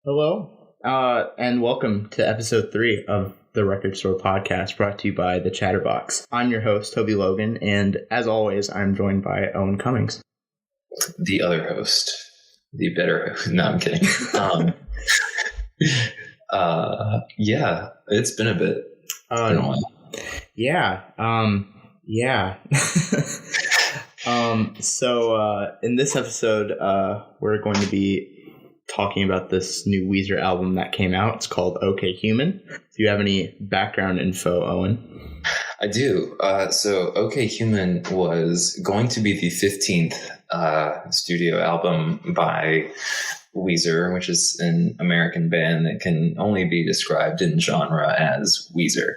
Hello, and welcome to episode 3 of the Record Store Podcast, brought to you by the Chatterbox. I'm your host, Toby Logan, and as always, I'm joined by Owen Cummings. The other host, the better host. No, I'm kidding. Yeah, it's been a bit. It's been a while. Yeah. So in this episode, we're going to be talking about this new Weezer album that came out. It's called OK Human. Do you have any background info, Owen? I do. So OK Human was going to be the 15th studio album by Weezer, which is an American band that can only be described in genre as Weezer.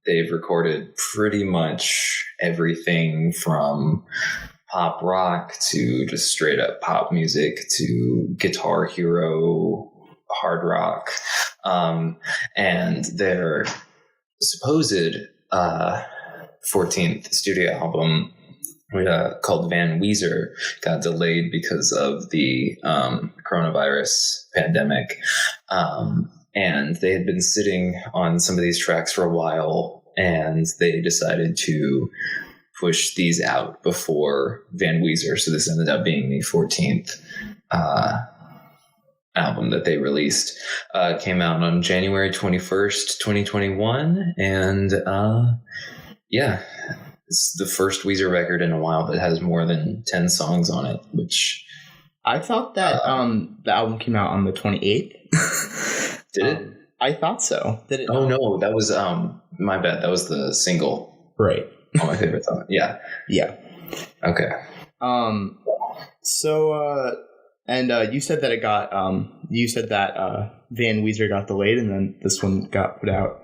They've recorded pretty much everything from pop rock to just straight up pop music to Guitar Hero, hard rock. And their supposed 14th studio album called Van Weezer got delayed because of the coronavirus pandemic. And they had been sitting on some of these tracks for a while, and they decided to push these out before Van Weezer. So this ended up being the 14th album that they released. Came out on January 21st, 2021. And yeah, it's the first Weezer record in a while that has more than 10 songs on it, which... I thought that the album came out on the 28th. Did it? I thought so. Did it? Oh, no, that was my bad. That was the single. Right. Oh, my favorite song. Yeah. Yeah. Okay. So you said that it got Van Weezer got delayed, and then this one got put out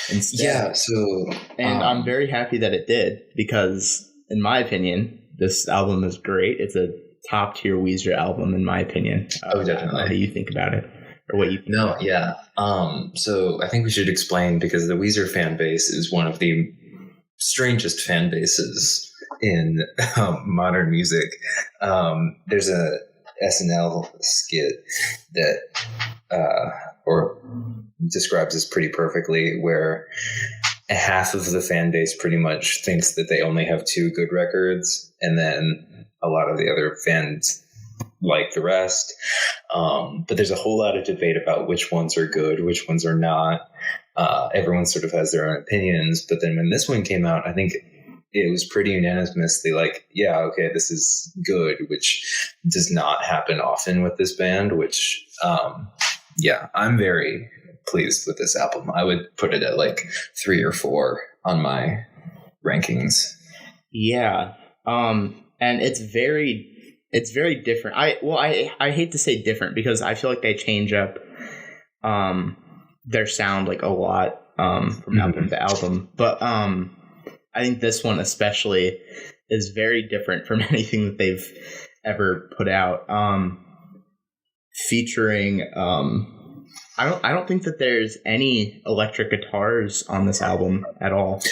instead. Yeah. So, and I'm very happy that it did, because in my opinion, this album is great. It's a top tier Weezer album, in my opinion. Definitely. What do you think about it? Or what you think? No, yeah. So I think we should explain, because the Weezer fan base is one of the strangest fan bases in modern music. There's a SNL skit that or describes this pretty perfectly, where half of the fan base pretty much thinks that they only have 2 good records, and then a lot of the other fans like the rest. But there's a whole lot of debate about which ones are good, which ones are not. Everyone sort of has their own opinions. But then when this one came out, I think it was pretty unanimously like, yeah, okay, this is good, which does not happen often with this band, which, yeah, I'm very pleased with this album. I would put it at like 3 or 4 on my rankings. Yeah. And it's very different. I hate to say different, because I feel like they change up their sound like a lot from album to album. But I think this one especially is very different from anything that they've ever put out. Featuring I don't think that there's any electric guitars on this album at all.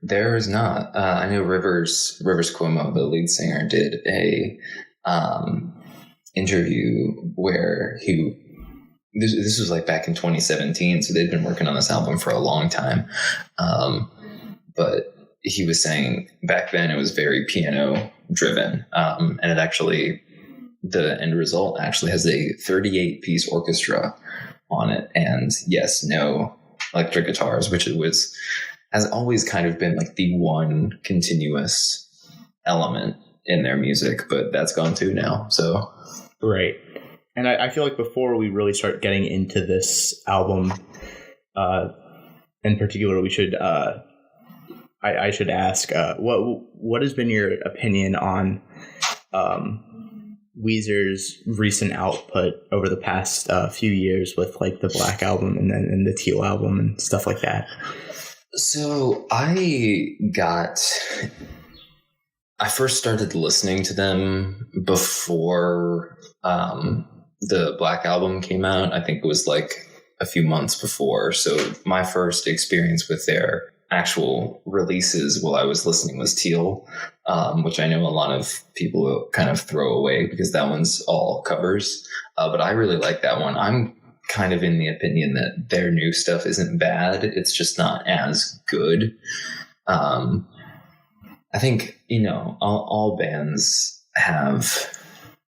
There is not. I know Rivers Cuomo, the lead singer, did a interview where this was like back in 2017, so they'd been working on this album for a long time. But he was saying back then it was very piano driven, and it actually, the end result actually has a 38-piece orchestra on it, and yes, no electric guitars, which has always kind of been like the one continuous element in their music, but that's gone too now. So, right. And I feel like before we really start getting into this album, in particular, we should I should ask what has been your opinion on Weezer's recent output over the past few years, with like the Black Album and then the Teal album and stuff like that? So I first started listening to them before the Black Album came out. I think it was like a few months before. So my first experience with their actual releases while I was listening was Teal, which I know a lot of people will kind of throw away because that one's all covers. But I really like that one. I'm kind of in the opinion that their new stuff isn't bad. It's just not as good. I think, all bands have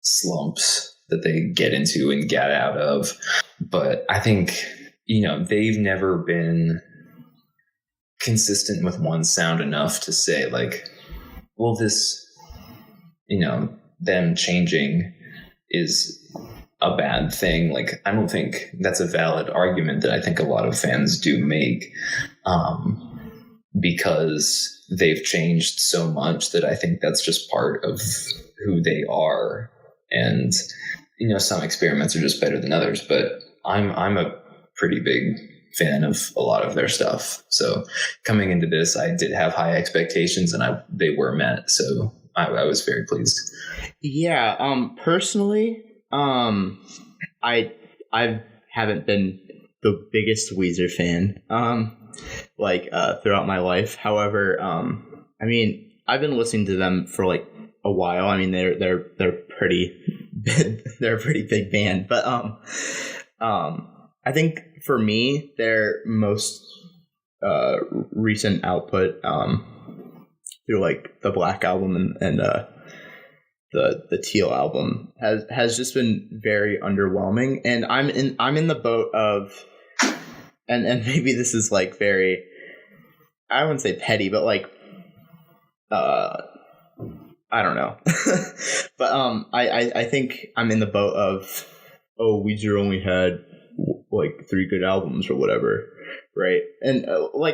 slumps that they get into and get out of. But I think, they've never been consistent with one sound enough to say like, well, this, them changing is a bad thing. Like, I don't think that's a valid argument that I think a lot of fans do make, because they've changed so much that I think that's just part of who they are. And, some experiments are just better than others, but I'm a pretty big fan of a lot of their stuff. So coming into this, I did have high expectations and they were met. So I was very pleased. Yeah. Personally, I haven't been the biggest Weezer fan, throughout my life. However, I've been listening to them for like a while. I mean, they're pretty, they're a pretty big band, but, I think for me, their most, recent output, through like the Black album and the Teal album has just been very underwhelming. And I'm in the boat of, and maybe this is like very, I wouldn't say petty, but like, I don't know. But I think I'm in the boat of, Weezer only had like 3 good albums or whatever, right? And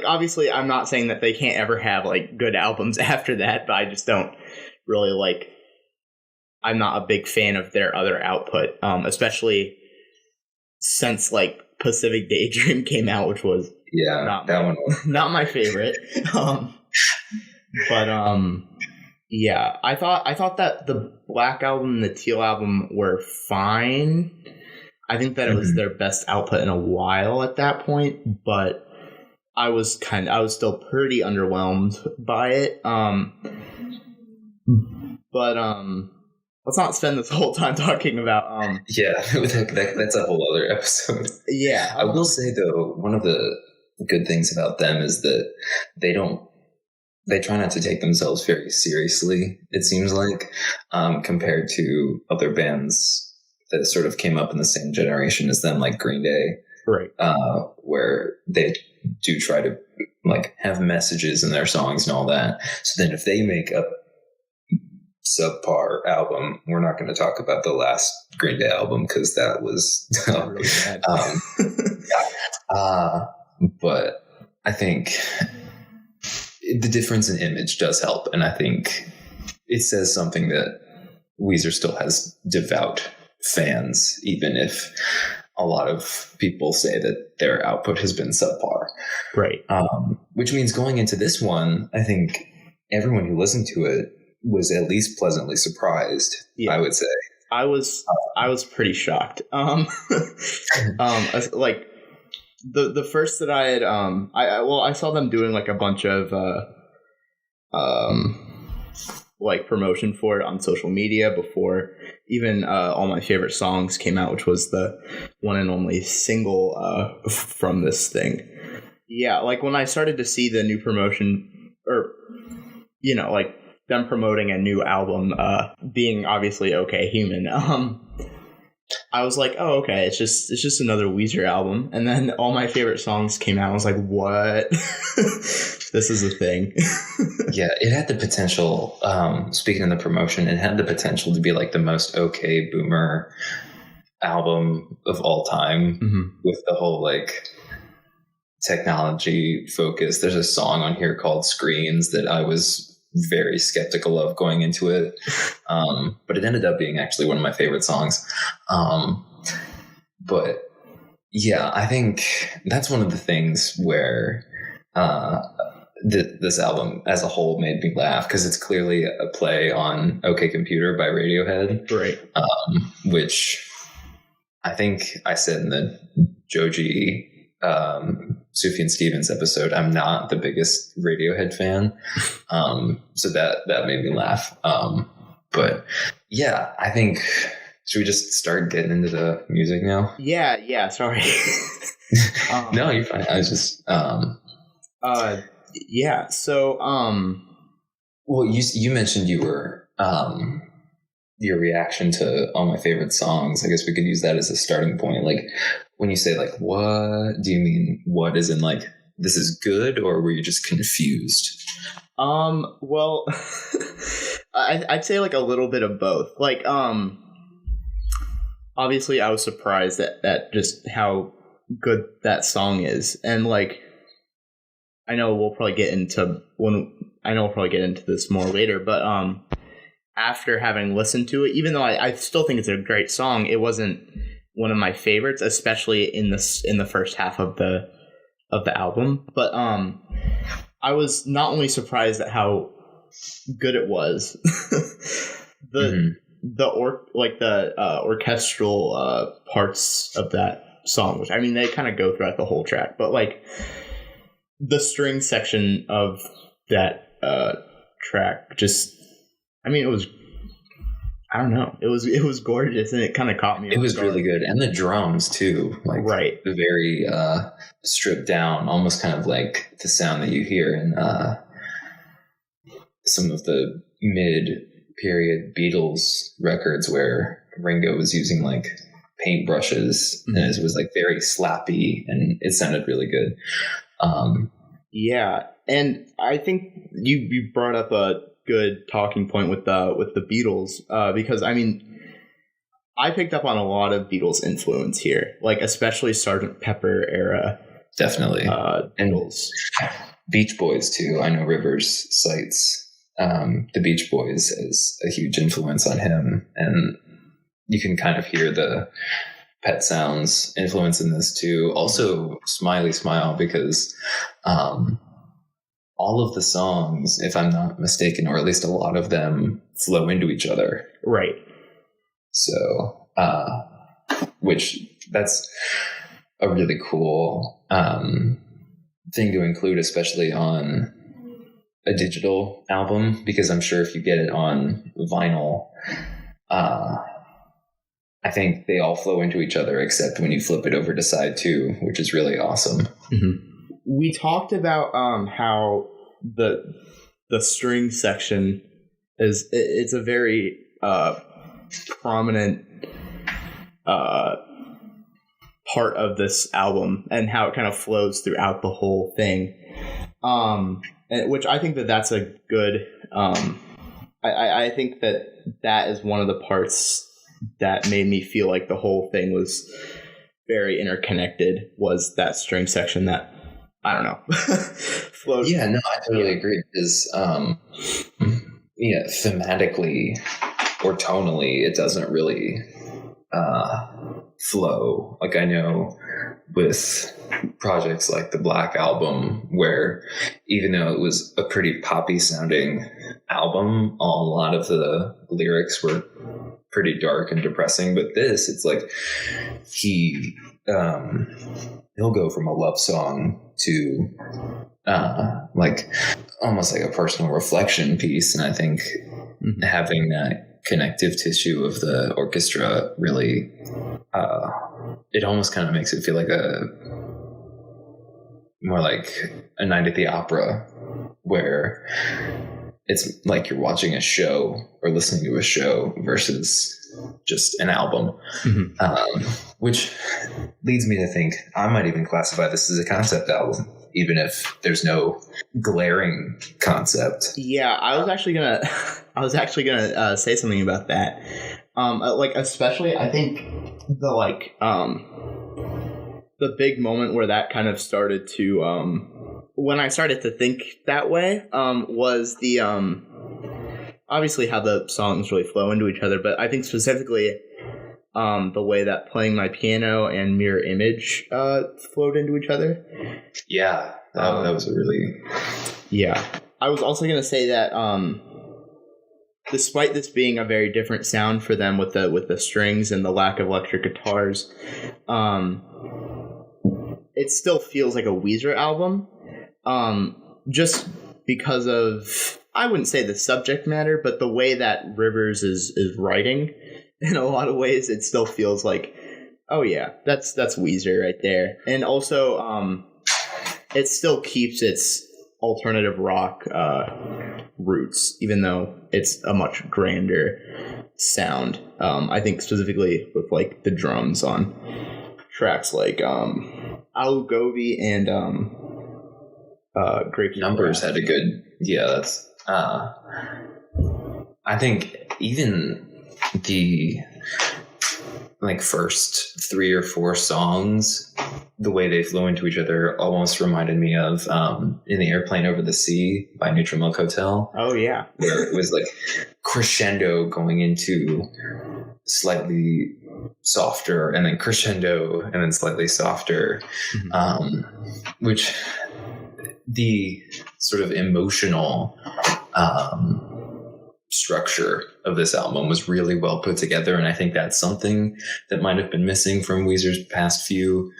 obviously I'm not saying that they can't ever have like good albums after that, but I just don't really like, I'm not a big fan of their other output, especially since like Pacific Daydream came out, which was not my favorite. Yeah, I thought that the Black album and the Teal album were fine. I think that it was their best output in a while at that point, but I was still pretty underwhelmed by it. Let's not spend this whole time talking about that's a whole other episode. Yeah. I will say though, one of the good things about them is that they try not to take themselves very seriously, it seems like, compared to other bands that sort of came up in the same generation as them, like Green Day, right? Where they do try to like have messages in their songs and all that. So then if they make a subpar album, we're not going to talk about the last Green Day album because that was really bad. But I think the difference in image does help, and I think it says something that Weezer still has devout fans, even if a lot of people say that their output has been subpar. Right. Which means going into this one, I think everyone who listened to it was at least pleasantly surprised. Yeah. I would say I was pretty shocked. Like the first that I had, I saw them doing like a bunch of like promotion for it on social media before even All My Favorite Songs came out, which was the one and only single from this thing. Yeah, like when I started to see the new promotion, or like them promoting a new album, being obviously OK Human, I was like, oh, okay, it's just another Weezer album. And then All My Favorite Songs came out. I was like, what? This is a thing. Yeah, it had the potential, speaking of the promotion, it had the potential to be like the most OK boomer album of all time, with the whole like technology focus. There's a song on here called Screens that I was very skeptical of going into it, but it ended up being actually one of my favorite songs. But yeah, I think that's one of the things where this album as a whole made me laugh, because it's clearly a play on OK Computer by Radiohead, right? Which I think I said in the Joji Sufjan Stevens episode. I'm not the biggest Radiohead fan, so that made me laugh. But yeah, I think, should we just start getting into the music now? Yeah. Sorry. No, you're fine. I was just yeah. So well, you mentioned you were your reaction to all my favorite songs. I guess we could use that as a starting point. Like, when you say, like, what do you mean? What, is in, like, this is good, or were you just confused? Well, I'd say, like, a little bit of both. Like, obviously I was surprised at just how good that song is. And, like, I know we'll probably get into this more later, but, after having listened to it, even though I still think it's a great song, it wasn't one of my favorites, especially in the first half of the album. But I was not only surprised at how good it was, the orchestral parts of that song, which, I mean, they kind of go throughout the whole track, but, like, the string section of that track, just, I mean, it was, I don't know, it was gorgeous, and it kind of caught me. It was really good, and the drums too, like, right, very stripped down, almost kind of like the sound that you hear in some of the mid-period Beatles records where Ringo was using, like, paintbrushes, and it was, like, very slappy, and it sounded really good. Yeah, and I think you brought up a good talking point with the Beatles, because, I mean, I picked up on a lot of Beatles influence here, like, especially Sgt. Pepper era. Definitely. Beatles. And Beach Boys too. I know Rivers cites the Beach Boys as a huge influence on him, and you can kind of hear the Pet Sounds influence in this too. Also, Smiley Smile, because all of the songs, if I'm not mistaken, or at least a lot of them, flow into each other. Right. So, which, that's a really cool thing to include, especially on a digital album, because I'm sure if you get it on vinyl, I think they all flow into each other, except when you flip it over to side 2, which is really awesome. Mm-hmm. We talked about how the string section it's a very prominent part of this album, and how it kind of flows throughout the whole thing, which I think that's a good I think that is one of the parts that made me feel like the whole thing was very interconnected, was that string section that, I don't know, flowed. Yeah, no, I totally agree, because thematically or tonally, it doesn't really flow. Like, I know with projects like the Black Album, where even though it was a pretty poppy sounding album, a lot of the lyrics were pretty dark and depressing. But this, it's like he'll go from a love song to like almost like a personal reflection piece, and I think having that connective tissue of the orchestra really it almost kind of makes it feel like more like a night at the opera, where it's like you're watching a show or listening to a show versus just an album. Which leads me to think I might even classify this as a concept album, even if there's no glaring concept. Yeah, I was actually gonna say something about that. Like, especially, I think the big moment where that kind of started to when I started to think that way was the obviously how the songs really flow into each other, but I think specifically the way that Playing My Piano and Mirror Image flowed into each other. Yeah, that was a really... Yeah. I was also going to say that despite this being a very different sound for them with the strings and the lack of electric guitars, it still feels like a Weezer album, just because of, I wouldn't say the subject matter, but the way that Rivers is writing. In a lot of ways, it still feels like, oh yeah, that's Weezer right there. And also, it still keeps its alternative rock roots, even though it's a much grander sound. I think specifically with like the drums on tracks like Alu Gobi and Grapes. Numbers had a good, that's I think even the like first 3 or 4 songs, the way they flow into each other almost reminded me of In the Airplane Over the Sea by Neutral Milk Hotel. Oh yeah. Where it was like crescendo going into slightly softer and then crescendo and then slightly softer, which the sort of emotional structure of this album was really well put together, and I think that's something that might have been missing from Weezer's past few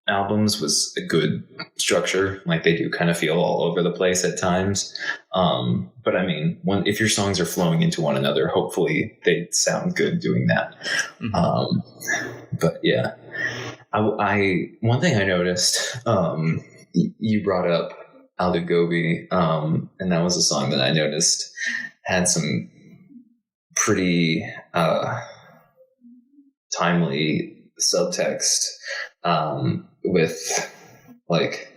albums, was a good structure. Like, they do kind of feel all over the place at times, but I mean, if your songs are flowing into one another, hopefully they sound good doing that. But yeah, I one thing I noticed, you brought up Aldo Gobi, and that was a song that I noticed had some pretty timely subtext, with like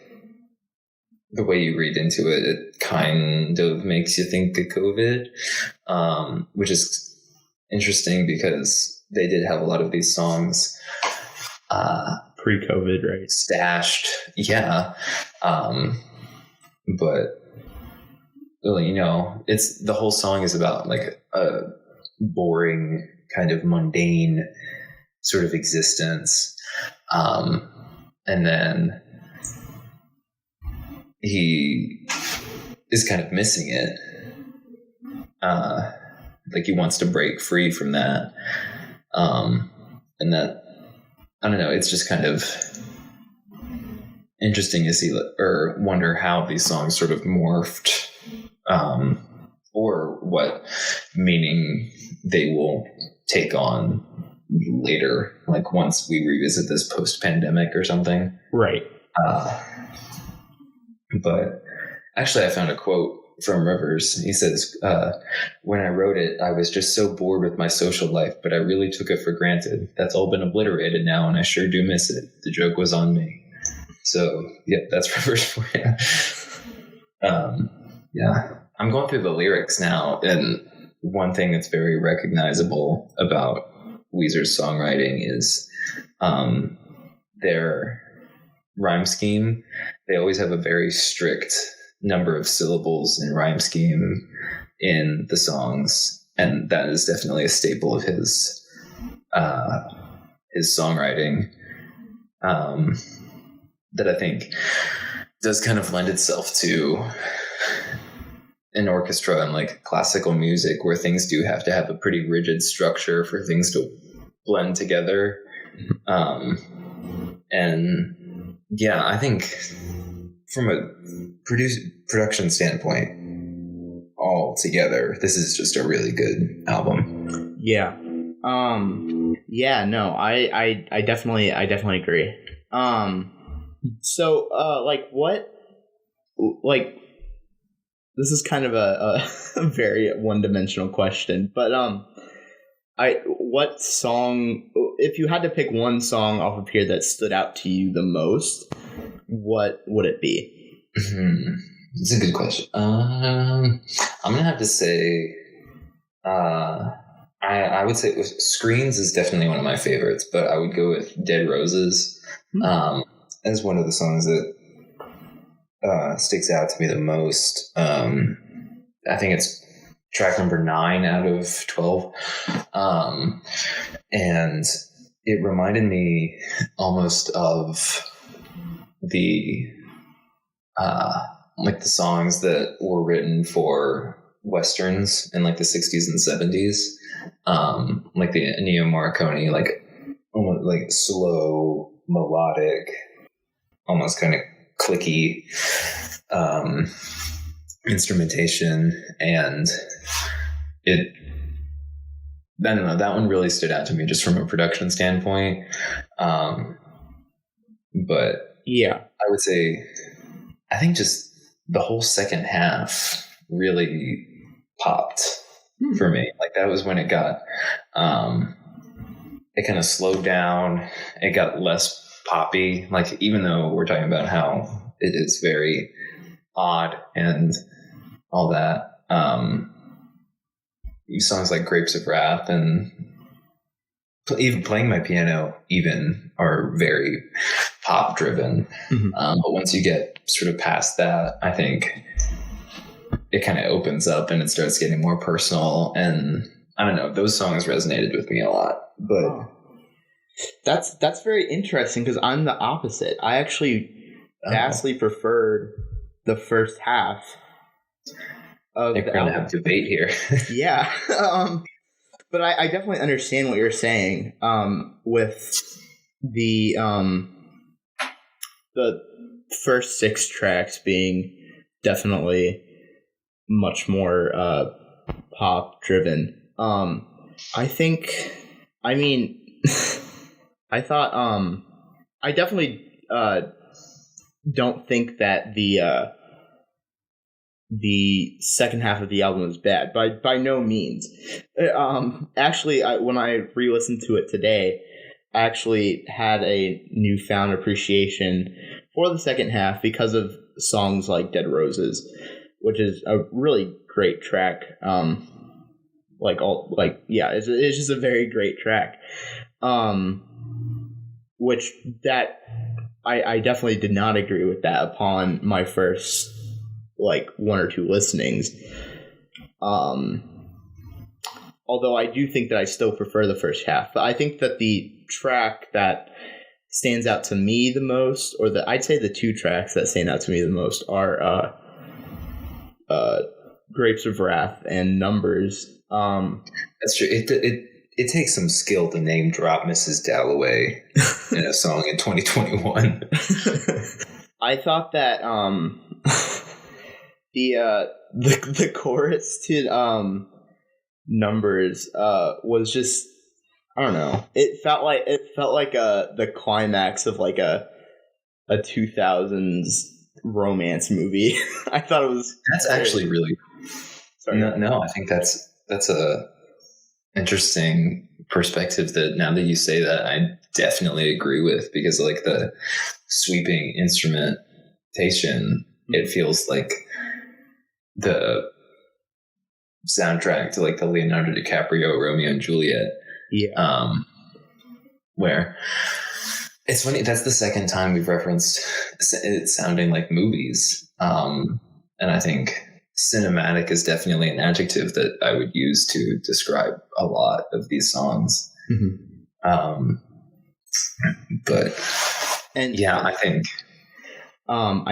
the way you read into it. It kind of makes you think of COVID, which is interesting because they did have a lot of these songs pre-COVID, right? Stashed, yeah. But really, it's the whole song is about like a boring kind of mundane sort of existence, and then he is kind of missing it, like he wants to break free from that, and that, I don't know, it's just kind of interesting to see or wonder how these songs sort of morphed, or what meaning they will take on later, like once we revisit this post-pandemic or something. Right. But actually, I found a quote from Rivers. He says, when I wrote it, I was just so bored with my social life, but I really took it for granted. That's all been obliterated now, and I sure do miss it. The joke was on me. So, yep, that's Rivers for you. Yeah, I'm going through the lyrics now, and one thing that's very recognizable about Weezer's songwriting is their rhyme scheme. They always have a very strict number of syllables in rhyme scheme in the songs, and that is definitely a staple of his songwriting, that I think does kind of lend itself to an orchestra and like classical music, where things do have to have a pretty rigid structure for things to blend together. And yeah, I think from a production standpoint, all together, this is just a really good album. Yeah. Yeah, no, I definitely agree. So, this is kind of a very one-dimensional question, but what song, if you had to pick one song off of here that stood out to you the most, what would it be? It's a good question. I'm gonna have to say, I would say Screens is definitely one of my favorites, but I would go with Dead Roses as one of the songs that sticks out to me the most. I think it's track number 9 out of 12. And it reminded me almost of the like the songs that were written for Westerns in like the 60s and 70s. Like the Ennio Morricone, like almost like slow, melodic, almost kind of clicky instrumentation, and I don't know, that one really stood out to me just from a production standpoint. But yeah, I would say, I think just the whole second half really popped for me. Like that was when it got, it kind of slowed down. It got less poppy. Like, even though we're talking about how it is very odd and all that, songs like Grapes of Wrath and even Playing My Piano even are very pop driven. But once you get sort of past that, I think it kind of opens up and it starts getting more personal. And I don't know, those songs resonated with me a lot. But that's very interesting, because I'm the opposite. I actually vastly preferred the first half of I think we're going to have debate here. Yeah. But I definitely understand what you're saying with the first 6 tracks being definitely much more pop driven. I thought I definitely don't think that the second half of the album is bad, by no means. Actually, when I re-listened to it today, I actually had a newfound appreciation for the second half because of songs like Dead Roses, which is a really great track. It's just a very great track. Which that I definitely did not agree with that upon my first 1 or 2 listenings. Although I do think that I still prefer the first half. But I think that the track that stands out to me the most, or I'd say the 2 tracks that stand out to me the most are Grapes of Wrath and Numbers. That's true. It takes some skill to name drop Mrs. Dalloway in a song in 2021. I thought that the chorus to Numbers was just, I don't know. It felt like the climax of like a 2000s romance movie. I thought it was. That's actually really. Sorry. No, I think that's a interesting perspective that now that you say that, I definitely agree with, because like the sweeping instrumentation, it feels like the soundtrack to like the Leonardo DiCaprio Romeo and Juliet. Yeah. Where it's funny, that's the second time we've referenced it sounding like movies. And I think cinematic is definitely an adjective that I would use to describe a lot of these songs. I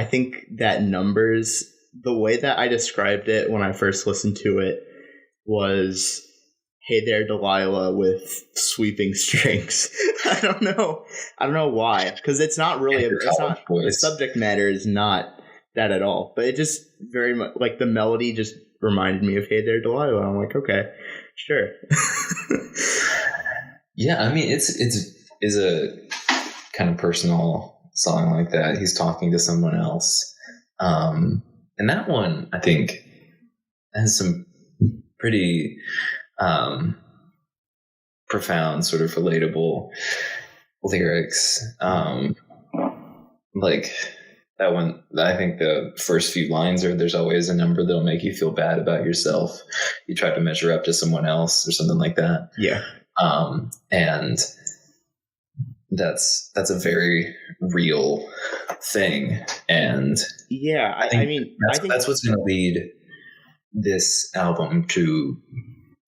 think that Numbers, the way that I described it when I first listened to it was, "Hey there, Delilah," with sweeping strings. I don't know why, because it's not really the subject matter is not that at all, but it just very much like the melody just reminded me of "Hey there, Delilah." I'm like, okay, sure. Yeah, I mean, it's a kind of personal song like that. He's talking to someone else, and that one I think has some pretty profound, sort of relatable lyrics. Like that one, I think the first few lines are, "There's always a number that'll make you feel bad about yourself. You try to measure up to someone else," or something like that. Yeah. And that's a very real thing. And yeah, I think that's what's going to lead this album to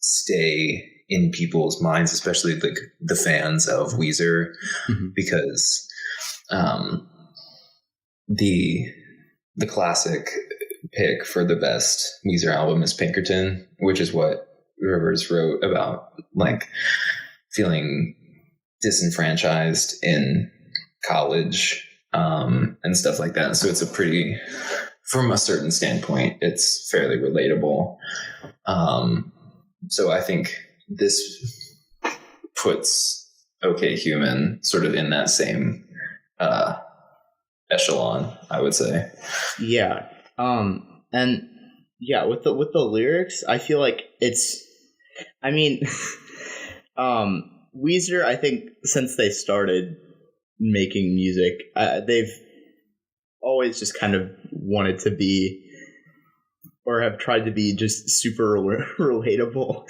stay in people's minds, especially like the fans of Weezer, because the classic pick for the best Weezer album is Pinkerton, which is what Rivers wrote about, like feeling disenfranchised in college and stuff like that. So it's from a certain standpoint, it's fairly relatable. So I think this puts OK Human sort of in that same echelon, I would say. Yeah. And yeah, with the lyrics, I feel like it's, I mean, Weezer, I think since they started making music, they've always just kind of wanted to be, or have tried to be, just super relatable.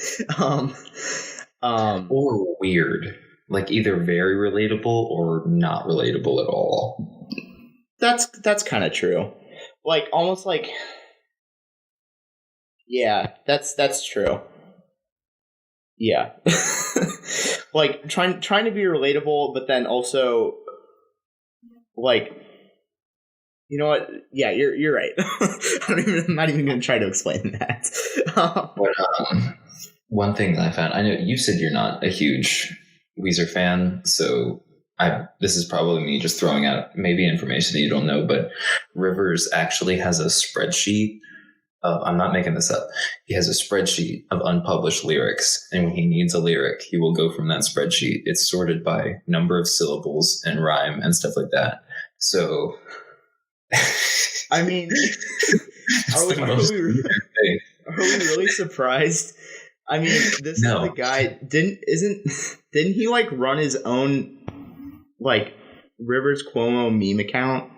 Or weird. Like either very relatable or not relatable at all. That's kind of true. Like almost like, yeah, that's true. Yeah. Like trying to be relatable, but then also like, you know what? Yeah, you're right. I'm not even going to try to explain that. But, one thing that I found, I know you said you're not a huge Weezer fan, so this is probably me just throwing out maybe information that you don't know, but Rivers actually has a spreadsheet of, I'm not making this up, he has a spreadsheet of unpublished lyrics, and when he needs a lyric, he will go from that spreadsheet. It's sorted by number of syllables and rhyme and stuff like that. So, I mean, are we really surprised? I mean, this is the guy. Didn't he like run his own like Rivers Cuomo meme account?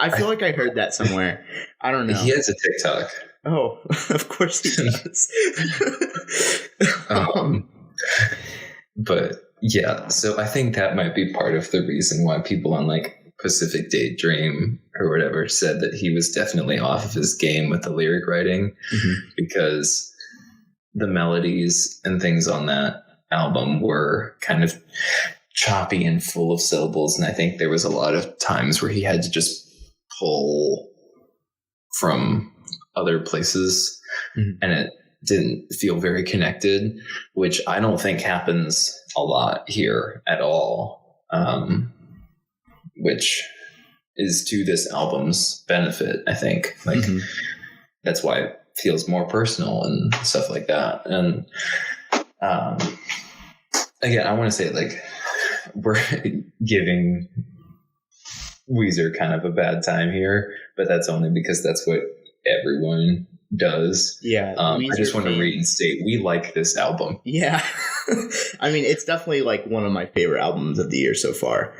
I feel like I heard that somewhere. I don't know. He has a TikTok. Oh, of course he does. But yeah, so I think that might be part of the reason why people on like Pacific Daydream or whatever said that he was definitely off of his game with the lyric writing, because the melodies and things on that album were kind of choppy and full of syllables. And I think there was a lot of times where he had to just pull from other places and it didn't feel very connected, which I don't think happens a lot here at all, which is to this album's benefit, I think. Like that's why it feels more personal and stuff like that. And again, I want to say like we're giving Weezer kind of a bad time here, but that's only because that's what everyone does. Yeah. I just want to reinstate, we like this album. Yeah. I mean, it's definitely like one of my favorite albums of the year so far.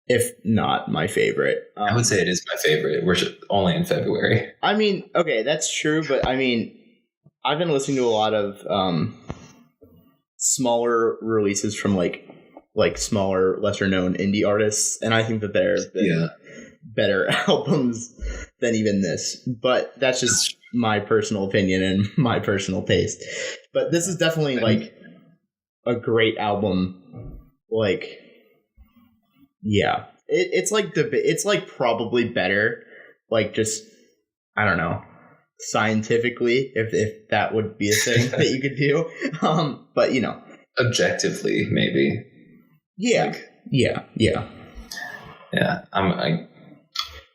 If not my favorite. I would say it is my favorite. We're only in February. I mean, okay, that's true, but I mean, I've been listening to a lot of smaller releases from like smaller, lesser known indie artists, and I think that there have been better albums than even this. But that's just my personal opinion and my personal taste. But this is definitely like a great album. Like, yeah, it's like it's like probably better, like just, I don't know, scientifically, if that would be a thing that you could do. But you know, objectively, maybe. Yeah, like, yeah. I'm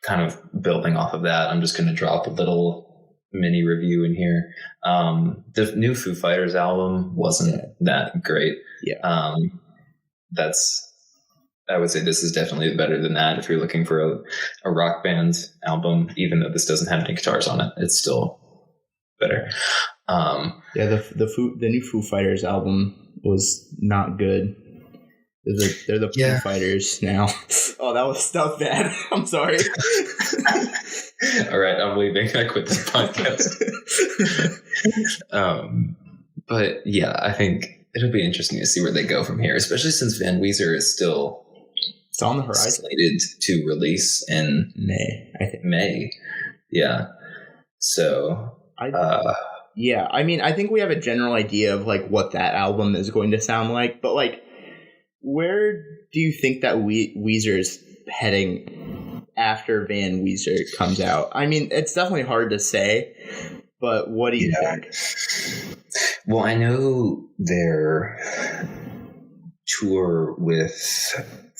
kind of building off of that. I'm just going to drop a little mini review in here. The new Foo Fighters album wasn't that great. Yeah. I would say this is definitely better than that. If you're looking for a rock band album, even though this doesn't have any guitars on it, it's still better. Yeah, the new Foo Fighters album was not good. They're the Foo Fighters now. Oh, that was bad. I'm sorry. All right, I'm leaving. I quit this podcast. But yeah, I think it'll be interesting to see where they go from here, especially since Van Weezer is still on the horizon, slated to release in May. I think May. Yeah. So. Yeah, I mean, I think we have a general idea of like what that album is going to sound like, but like, where do you think that Weezer's heading after Van Weezer comes out? I mean, it's definitely hard to say, but what do you think? Well, I know they're tour with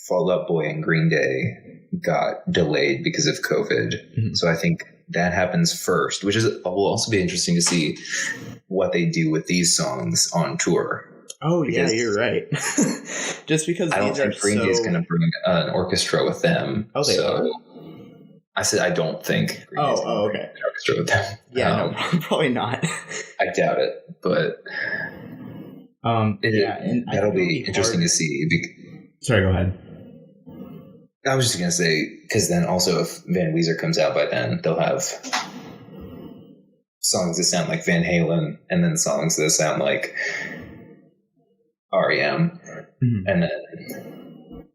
Fall Out Boy and Green Day got delayed because of COVID. Mm-hmm. So I think that happens first, which will also be interesting to see what they do with these songs on tour. Oh, yeah, you're right. Just because I don't think Green Day is going to bring an orchestra with them. Oh, they are? I said I don't think Green Day is going to bring an orchestra with them. Yeah, no, probably not. I doubt it, but that'll be interesting to see. Sorry, go ahead. I was just going to say, because then also if Van Weezer comes out by then, they'll have songs that sound like Van Halen and then songs that sound like REM. Mm-hmm. And then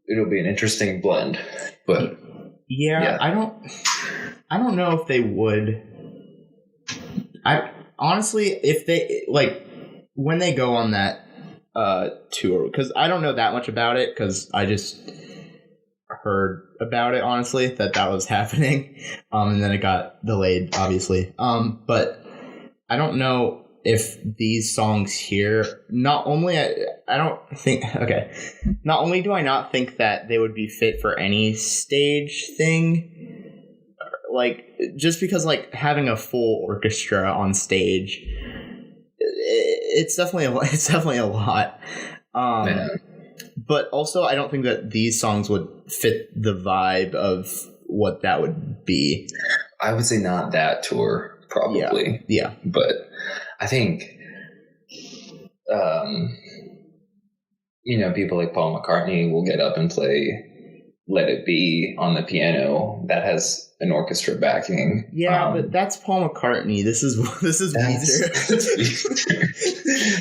it'll be an interesting blend. But yeah. I don't know if they would. I honestly, if they when they go on that tour, because I don't know that much about it, because I just heard about it, honestly, that was happening, and then it got delayed, obviously, but I don't know if these songs here, not only do I not think that they would be fit for any stage thing, just because having a full orchestra on stage, it's definitely a lot. But also, I don't think that these songs would fit the vibe of what that would be. I would say not that tour, probably. Yeah. But I think, people like Paul McCartney will get up and play Let It Be on the piano. That has an orchestra backing. Yeah, but that's Paul McCartney. This is Weezer.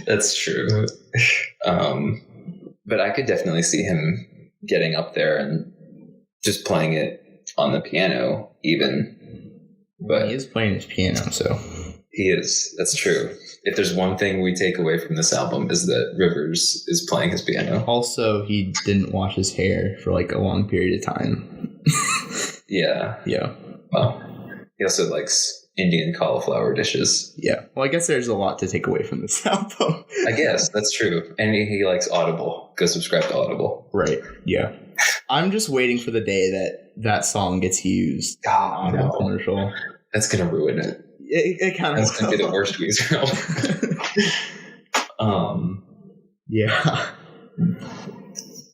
That's true. But I could definitely see him getting up there and just playing it on the piano, even. But he is playing his piano, so he is. That's true. If there's one thing we take away from this album is that Rivers is playing his piano. Also, he didn't wash his hair for a long period of time. Yeah. Well, he also likes Indian cauliflower dishes. Yeah. Well, I guess there's a lot to take away from this album. I guess that's true. And he likes Audible. Go subscribe to Audible. Right. Yeah. I'm just waiting for the day that song gets used on a commercial. That's going to ruin it. It kind of That's going to be the worst Weezer album. Yeah.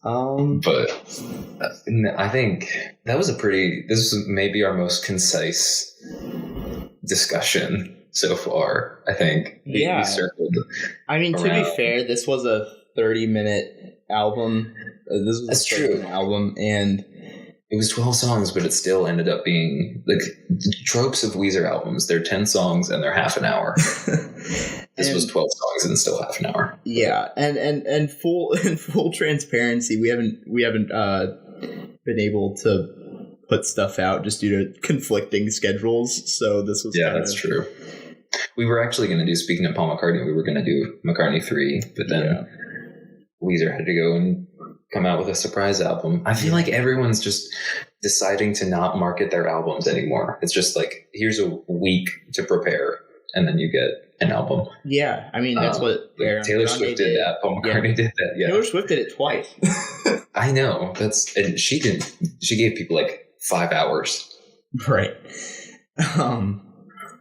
But I think that was this was maybe our most concise discussion so far. I think we circled. I mean, to be fair, this was a 30-minute album. That's true. Album, and it was 12 songs, but it still ended up being the tropes of Weezer albums. They're 10 songs and they're half an hour. This was 12 songs and still half an hour. Yeah, and full transparency, we haven't been able to put stuff out just due to conflicting schedules. So this was that's true. We were actually going to do, speaking of Paul McCartney, we were going to do McCartney 3, but then Weezer had to go and come out with a surprise album. I feel like everyone's just deciding to not market their albums anymore. It's just here's a week to prepare, and then you get an album. Yeah, I mean, that's what Taylor Swift did that. Paul McCartney did that. Yeah, Taylor Swift did it twice. I know. She gave people 5 hours. Right.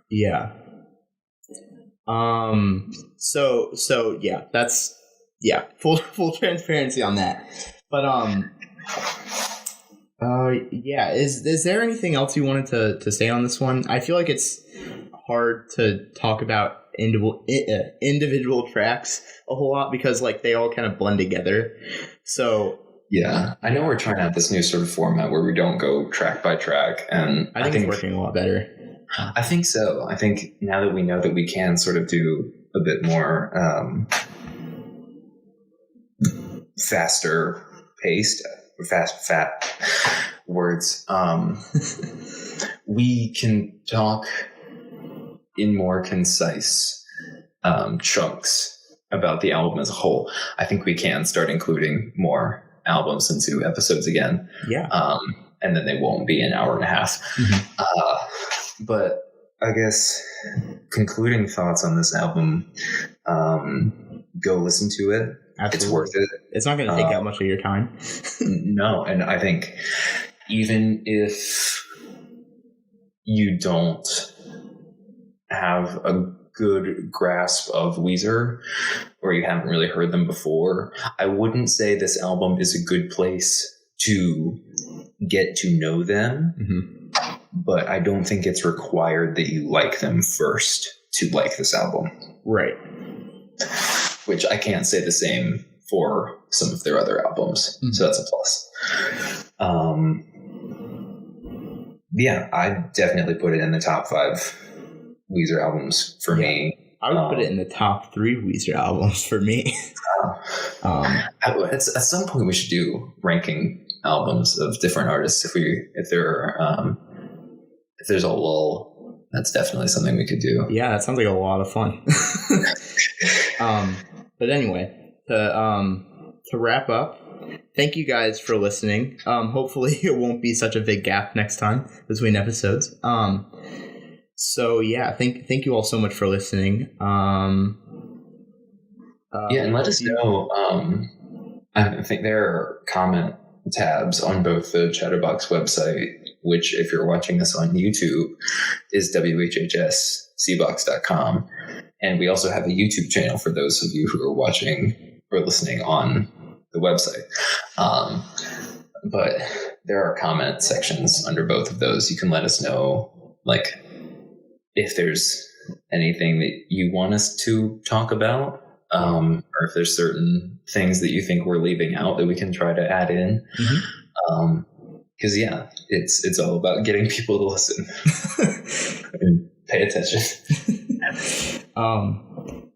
Yeah. So yeah, that's full transparency on that. But is there anything else you wanted to say on this one? I feel like it's hard to talk about individual tracks a whole lot because they all kind of blend together. So yeah, I know we're trying out this new sort of format where we don't go track by track, and I think it's working a lot better. I think so. I think now that we know that we can sort of do a bit more faster paced, fat words, we can talk in more concise chunks about the album as a whole. I think we can start including more albums into episodes again. Yeah. And then they won't be an hour and a half. Mm-hmm. But I guess concluding thoughts on this album, go listen to it. Absolutely. It's worth it. It's not going to take that much of your time. No, and I think even if you don't have a good grasp of Weezer, or you haven't really heard them before, I wouldn't say this album is a good place to get to know them, but I don't think it's required that you like them first to like this album. Right. Which I can't say the same for some of their other albums. So that's a plus. Yeah, I definitely put it in the top 5 Weezer albums for me. I would put it in the top 3 Weezer albums for me. At some point we should do ranking albums of different artists. If there's a lull, that's definitely something we could do. Yeah, that sounds like a lot of fun. But anyway, to wrap up, thank you guys for listening. Hopefully it won't be such a big gap next time between episodes. So yeah, thank you all so much for listening. And let us know. I think there are comment tabs on both the Chatterbox website, which if you're watching this on YouTube is whhscbox.com. And we also have a YouTube channel for those of you who are watching or listening on the website. But there are comment sections under both of those. You can let us know, like, if there's anything that you want us to talk about, or if there's certain things that you think we're leaving out that we can try to add in. Because it's all about getting people to listen and pay attention.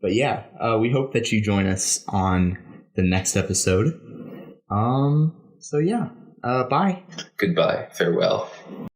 But yeah, we hope that you join us on the next episode. So yeah, bye. Goodbye. Farewell.